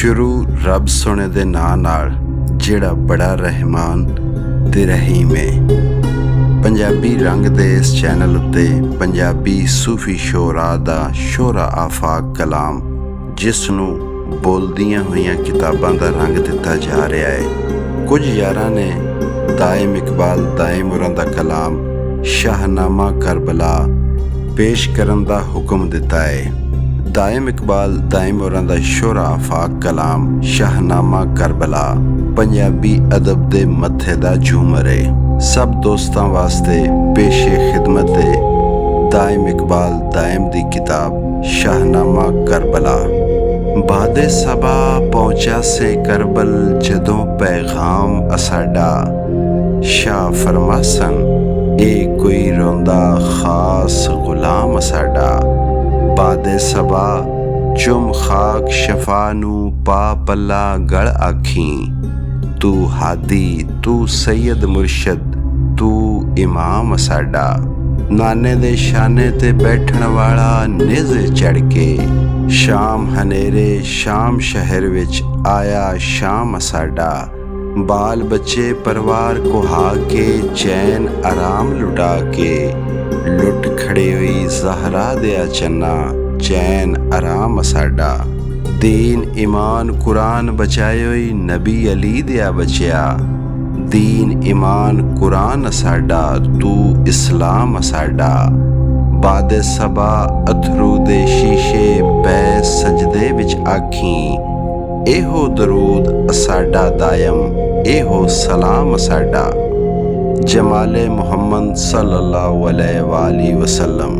ਸ਼ੁਰੂ ਰੱਬ ਸੋਹਣੇ ਦੇ ਨਾਂ ਨਾਲ ਜਿਹੜਾ ਬੜਾ ਰਹਿਮਾਨ ਤੇ ਰਹੀਮ ਹੈ। ਪੰਜਾਬੀ ਰੰਗ ਦੇ ਇਸ ਚੈਨਲ ਉੱਤੇ ਪੰਜਾਬੀ ਸੂਫੀ ਸ਼ੋਰਾ ਦਾ ਸ਼ੋਰਾ ਆਫਾਕ ਕਲਾਮ, ਜਿਸ ਨੂੰ ਬੋਲਦੀਆਂ ਹੋਈਆਂ ਕਿਤਾਬਾਂ ਦਾ ਰੰਗ ਦਿੱਤਾ ਜਾ ਰਿਹਾ ਹੈ। ਕੁਝ ਯਾਰਾਂ ਨੇ ਦਾਇਮ ਇਕਬਾਲ ਦਾਇਮ ਹੋਰਾਂ ਦਾ ਕਲਾਮ ਸ਼ਾਹਨਾਮਾ ਕਰਬਲਾ ਪੇਸ਼ ਕਰਨ ਦਾ ਹੁਕਮ ਦਿੱਤਾ ਹੈ। ਦਾਇਮ ਇਕਬਾਲ ਦਾਇਮ ਹੋਰਾਂ ਦਾ ਸ਼ੋਰਾ ਆਫਾਕ ਕਲਾਮ ਸ਼ਾਹਨਾਮਾ ਕਰਬਲਾ ਪੰਜਾਬੀ ਅਦਬ ਦੇ ਮੱਥੇ ਦਾ ਝੂਮਰ ਹੈ। ਸਭ ਦੋਸਤਾਂ ਵਾਸਤੇ ਪੇਸ਼ੇ ਖਿਦਮਤ ਹੈ ਦਾਇਮ ਇਕਬਾਲ ਦਾਇਮ ਦੀ ਕਿਤਾਬ ਸ਼ਾਹਨਾਮਾ ਕਰਬਲਾ। ਬਾਦੇ ਸਬਾ ਪਹੁੰਚਾ ਸੇ ਕਰਬਲ ਜਦੋਂ ਪੈਗਾਮ ਅਸਾਡਾ, ਸ਼ਾਹ ਫਰਮਾਸਨ ਇਹ ਕੋਈ ਰੋਂਦਾ ਖਾਸ ਗੁਲਾਮ ਸਾਡਾ। ਬਾਦੇ ਸਬਾ ਚੁਮ ਖਾਕ ਸ਼ਫਾ ਨੂੰ ਪਾ ਪੱਲਾ ਗਲ ਆਖੀ, ਤੂੰ ਹਾਦੀ ਤੂੰ ਸੈਯਦ ਮੁਰਸ਼ਦ ਤੂੰ ਇਮਾਮ ਸਾਡਾ। ਨਾਨੇ ਦੇ ਸ਼ਾਨੇ ਤੇ ਬੈਠਣ ਵਾਲਾ ਨਿਜ਼ ਚੜ ਕੇ, ਸ਼ਾਮ ਹਨੇਰੇ ਸ਼ਾਮ ਸ਼ਹਿਰ ਵਿੱਚ ਆਇਆ ਸ਼ਾਮ ਸਾਡਾ। ਬਾਲ ਬੱਚੇ ਪਰਿਵਾਰ ਕੁਹਾ ਕੇ ਚੈਨ ਆਰਾਮ ਲੁਟਾ ਕੇ, ਲੁੱਟ ਖੜੇ ਹੋਈ ਜ਼ਹਰਾ ਦਿਆ ਚੰਨਾ ਚੈਨ ਆਰਾਮ ਸਾਡਾ। ਦੀਨ ਈਮਾਨ ਕੁਰਾਨ ਬਚਾਏ ਹੋਈ ਨਬੀ ਅਲੀ ਦਿਆ ਬਚਿਆ, ਦੀਨ ਈਮਾਨ ਕੁਰਾਨ ਸਾਡਾ ਤੂੰ ਇਸਲਾਮ ਸਾਡਾ। ਬਾਦੇ ਸਬਾ ਅਥਰੂ ਦੇ ਸ਼ੀਸ਼ੇ ਪੈ ਸਜਦੇ ਵਿੱਚ ਆਖੀ, ਇਹੋ ਦਰੂਦ ਸਾਡਾ ਦਾਇਮ ਇਹੋ ਸਲਾਮ ਸਾਡਾ। ਜਮਾਲੇ ਮੁਹੰਮਦ ਸੱਲੱਲਾਹੁ ਅਲੈਹਿ ਵਸੱਲਮ।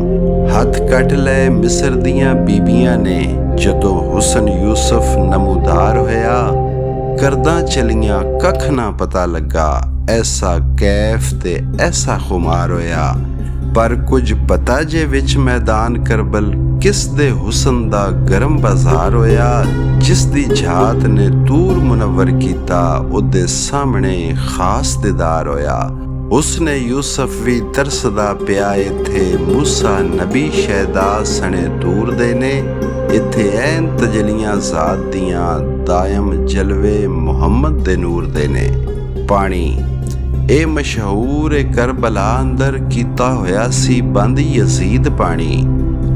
ਹੱਥ ਕੱਟ ਲਏ ਮਿਸਰ ਦੀਆਂ ਬੀਬੀਆਂ ਨੇ ਜਦੋਂ ਹੁਸਨ ਯੂਸਫ ਨਮੂਦਾਰ ਹੋਇਆ, ਕਰਦਾਂ ਚਲੀਆਂ ਕੱਖ ਨਾ ਪਤਾ ਲੱਗਾ, ਐਸਾ ਕੈਫ ਤੇ ਐਸਾ ਖੁਮਾਰ ਹੋਇਆ। ਪਰ ਕੁਝ ਪਤਾ ਜੇ ਵਿੱਚ ਮੈਦਾਨ ਕਰਬਲ ਕਿਸ ਦੇ ਹੁਸਨ ਦਾ ਗਰਮ ਬਾਜ਼ਾਰ ਹੋਇਆ, ਜਿਸ ਦੀ ਝਾਤ ਨੇ ਤੂਰ ਮੁਨੱਵਰ ਕੀਤਾ ਉਹਦੇ ਸਾਹਮਣੇ ਖਾਸ ਦੀਦਾਰ ਹੋਇਆ। ਉਸਨੇ ਯੂਸਫ ਵੀ ਤਰਸਦਾ ਪਿਆ ਇੱਥੇ, ਮੂਸਾ ਨਬੀ ਸ਼ਹਿਦਾ ਸਣੇ ਦੂਰ ਦੇ ਨੇ, ਇੱਥੇ ਐਨ ਤਜਲੀਆਂ ਜ਼ਾਤ ਦੀਆਂ ਦਾਇਮ ਜਲਵੇ ਮੁਹੰਮਦ ਦੇ ਨੂਰ ਦੇ ਨੇ। ਪਾਣੀ ਇਹ ਮਸ਼ਹੂਰ ਕਰਬਲਾ ਅੰਦਰ ਕੀਤਾ ਹੋਇਆ ਸੀ ਬੰਦ ਯਜ਼ੀਦ ਪਾਣੀ,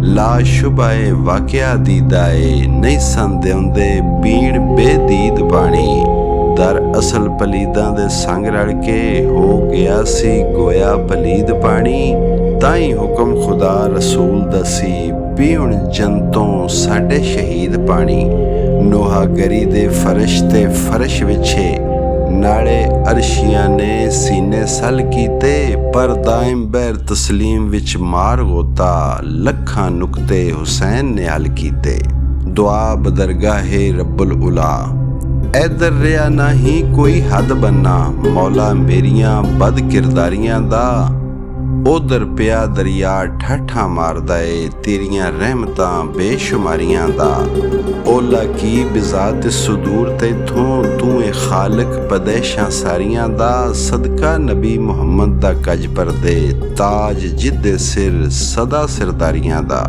ਲਾ ਸ਼ੁਬਾਏ ਵਾਕਿਆ ਦੀਦਾ ਏ ਨਹੀਂ ਸੰਦਿਆਉਂਦੇ ਪੀਣ ਬੇਦੀਦ ਪਾਣੀ। ਦਰ ਅਸਲ ਪਲੀਦਾਂ ਦੇ ਸੰਗ ਰਲ ਕੇ ਹੋ ਗਿਆ ਸੀ ਗੋਇਆ ਪਲੀਦ ਪਾਣੀ, ਤਾਂ ਹੀ ਹੁਕਮ ਖੁਦਾ ਰਸੂਲ ਦਸੀ ਪੀਉਣ ਜੰਤੋਂ ਸਾਡੇ ਸ਼ਹੀਦ ਪਾਣੀ। ਨੋਹਾਗਰੀ ਦੇ ਫਰਸ਼ ਤੇ ਫਰਸ਼ ਵਿਛੇ, ਨਾਲੇ ਅਰਸ਼ੀਆਂ ਨੇ ਸੀਨੇ ਸਲ ਕੀਤੇ, ਪਰ ਦਾਇਮ ਬਹਿਰ ਤਸਲੀਮ ਵਿੱਚ ਮਾਰ ਗੋਤਾ ਲੱਖਾਂ ਨੁਕਤੇ ਹੁਸੈਨ ਨੇ ਹੱਲ ਕੀਤੇ। ਦੁਆ ਬਦਰਗਾਹੇ ਰੱਬੁਲ ਉਲਾ, ਐਦਰ ਰਿਹਾ ਨਹੀਂ ਕੋਈ ਹੱਦ ਬੰਨਾ ਮੌਲਾ ਮੇਰੀਆਂ ਬਦ ਕਿਰਦਾਰੀਆਂ ਦਾ, ਉਧਰ ਪਿਆ ਦਰਿਆ ਠਾਠਾਂ ਮਾਰਦਾ ਏ ਤੇਰੀਆਂ ਰਹਿਮਤਾਂ ਬੇਸ਼ੁਮਾਰੀਆਂ ਦਾ। ਓਲਾ ਕੀ ਬਿਜ਼ਾਤ ਸੁਦੂਰ ਤੈਥੋਂ ਤੂੰ ਏ ਖਾਲਕ ਪਦੈਸ਼ਾਂ ਸਾਰੀਆਂ ਦਾ, ਸਦਕਾ ਨਬੀ ਮੁਹੰਮਦ ਦਾ ਕੱਜ ਪਰਦੇ ਤਾਜ ਜਿੱਦੇ ਸਿਰ ਸਦਾ ਸਿਰਦਾਰੀਆਂ ਦਾ।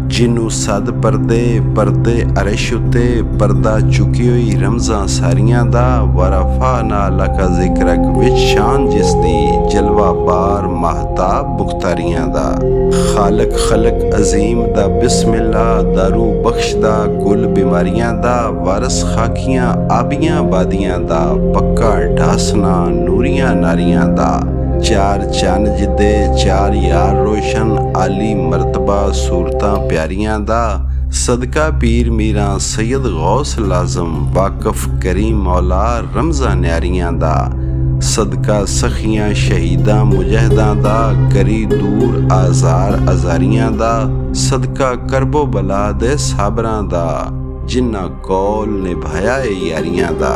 ਜਿਹਨੂੰ ਸਦ ਪਰਦੇ ਪਰਦੇ ਅਰਸ਼ ਉਤੇ ਪਰਦਾ ਚੁੱਕੀ ਹੋਈ ਰਮਜ਼ਾਂ ਸਾਰੀਆਂ ਦਾ, ਵਰਫਾ ਨਾ ਲਕਾ ਜ਼ਿਕਰਕ ਵਿੱਚ ਸ਼ਾਨ ਜਿਸ ਦੀ ਜਲਵਾ ਬਾਰ ਮਹਤਾਬ ਮੁਖਤਾਰੀਆਂ ਦਾ। ਖਾਲਕ ਖਲਕ ਅਜ਼ੀਮ ਦਾ ਬਿਸਮਿਲ੍ਲਾ ਦਾਰੂ ਬਖਸ਼ਦਾ ਕੁੱਲ ਬਿਮਾਰੀਆਂ ਦਾ, ਵਾਰਸ ਖਾਕੀਆਂ ਆਬੀਆਂ ਬਾਦੀਆਂ ਦਾ ਪੱਕਾ ਢਾਸਨਾ ਨੂਰੀਆਂ ਨਾਰੀਆਂ ਦਾ। ਚਾਰ ਚੰਨ ਜਿੱਦੇ ਚਾਰ ਯਾਰ ਰੋਸ਼ਨ ਆਲੀ ਮਰਤਬਾ ਸੂਰਤਾਂ ਪਿਆਰੀਆਂ ਦਾ, ਸਦਕਾ ਪੀਰ ਮੀਰਾਂ ਸੈਯਦ ਗੌਸ ਲਾਜ਼ਮ ਵਾਕਫ ਕਰੀਮ ਮੌਲਾ ਰਮਜ਼ਾਂ ਨਿਆਰੀਆਂ ਦਾ। ਸਦਕਾ ਸਖੀਆਂ ਸ਼ਹੀਦਾਂ ਮੁਜਹਿਦਾਂ ਦਾ ਕਰੀ ਦੂਰ ਆਜ਼ਾਰ ਅਜ਼ਾਰੀਆਂ ਦਾ, ਸਦਕਾ ਕਰਬੋ ਬਲਾ ਦੇ ਸਾਬਰਾਂ ਦਾ ਜਿਨ੍ਹਾਂ ਕੋਲ ਨਿਭਾਇਆ ਏ ਯਾਰੀਆਂ ਦਾ।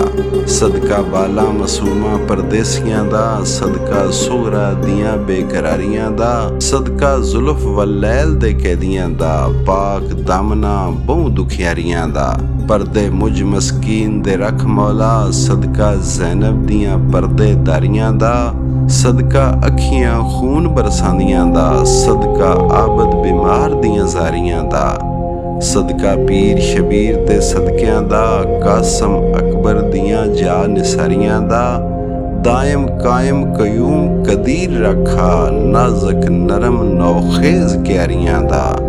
ਸਦਕਾ ਬਾਲਾ ਮਸੂਮਾਂ ਪਰਦੇਸੀਆਂ ਦਾ, ਸਦਕਾ ਸੁਗਰਾ ਦੀਆਂ ਬੇਕਰਾਰੀਆਂ ਦਾ, ਸਦਕਾ ਜ਼ੁਲਫ ਵਲੈਲ ਦੇ ਕੈਦੀਆਂ ਦਾ, ਪਾਕ ਦਾਮਨਾ ਬਹੁ ਦੁਖਿਆਰੀਆਂ ਦਾ। ਪਰਦੇ ਮੁਝ ਮਸਕੀਨ ਦੇ ਰਖ ਮੌਲਾ, ਸਦਕਾ ਜ਼ੈਨਬ ਦੀਆਂ ਪਰਦੇਦਾਰੀਆਂ ਦਾ, ਸਦਕਾ ਅੱਖੀਆਂ ਖੂਨ ਬਰਸਾਂਦੀਆਂ ਦਾ, ਸਦਕਾ ਆਬਦ ਬਿਮਾਰ ਦੀਆਂ ਜ਼ਾਰੀਆਂ ਦਾ। ਸਦਕਾ ਪੀਰ ਸ਼ਬੀਰ ਤੇ ਸਦਕਿਆਂ ਦਾ, ਕਾਸਮ ਅਕਬਰ ਦੀਆਂ ਜਾ ਨਿਸਾਰੀਆਂ ਦਾ, दायम कायम कयूम कदीर रखा, नाजक नरम नौखेज क्यारियां दा।